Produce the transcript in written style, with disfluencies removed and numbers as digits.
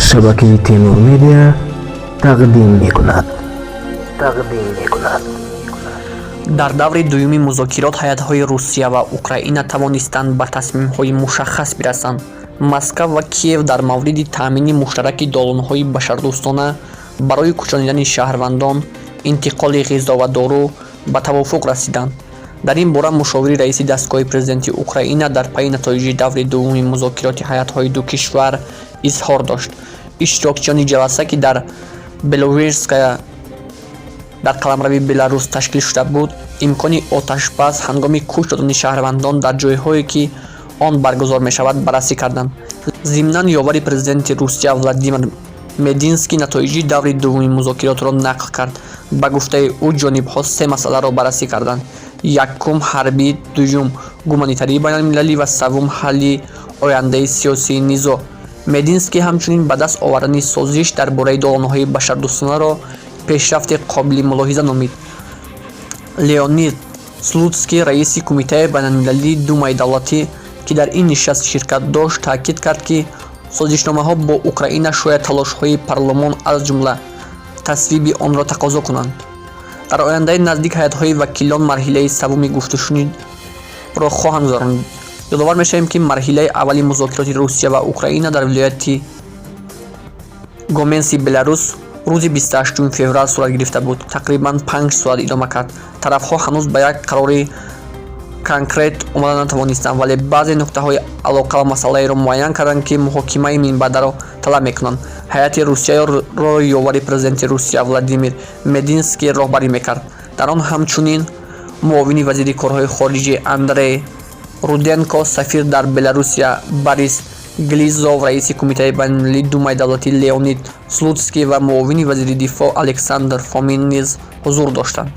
шабакаи Темур Медиа тақдим мекунад. дар даври дуюми музокирот ҳайатҳои Русия ва Украина тавонистанд ба тасмимҳои мушаххас бирасанд. Москва ва Киев дар мавриди таъмини муштараки долонҳои башардӯстона барои кӯчонидани шаҳрвандон, интиқоли ғизо ва дору ба тавофуқ расиданд. дар ин бора мушовири раиси дастгоҳи президенти Украина дар пайи натоиҷи даври дуввуми музокироти ҳайатҳои ду кишвар изҳор дошт. иштирокчиёни ҷаласа, ки дар Беловежская дар қаламрави Беларус ташкил шуда буд, имкони оташбас ҳангоми кӯч додани шаҳрвандон дар ҷойҳое ки он баргузор мешавад баррасӣ карданд. зимнан ёвари президенти Русия Владимир Мединский натоиҷи даври дуввуми музокиротро нақл кард. ба гуфтаи ӯ ҷонибҳо се масъаларо баррасӣ карданд: якум ҳарбӣ, дуюм гуманитарии байналмилалӣ ва саввум ҳалли ояндаи сиёсии низоъ. Мединский ҳамчунин ба даст овардани созиш дар бораи долонҳои башардӯстонаро пешрафти қобили мулоҳиза номид. Леонид Слуцкий, раиси Кумитаи байналмилалии Думаи давлатӣ, ки дар ин нишаст ширкат дошт, таъкид кард, ки созишномаҳо бо Украина шояд талошҳои парлумон аз ҷумла тасвиби онро тақозо кунанд. дар ояндаи наздик ҳайатҳои вакилон марҳилаи саввуми гуфтушунидро хоҳанд гузаронд. ёдовар мешавем, ки марҳилаи аввали музокироти Русия ва Украина дар вилояти Гоменси, Беларус рӯзи 28 феврал сурат гирифта буд. тақрибан 5 соат идома кард. тарафҳо ҳанӯз ба як қарори конкрет омада натавонистанд, вале баъзе нуқтаҳои алоқа ва масъалаеро муайян карданд, ки муҳокимаи минбаъдаро талаб мекунанд. ҳайати Русияро ёвари президенти Русия Владимир Мединский роҳбарӣ мекард. дар он ҳамчунин муовини вазири корҳои хориҷӣ Андрей Руденко, сафир дар Беларусия Борис Глизов, раиси Кумитаи байналмилалии Думаи давлатӣ Леонид Слуцкий ва муовини вазири дифоъ Александр Фомин низ ҳузур доштанд.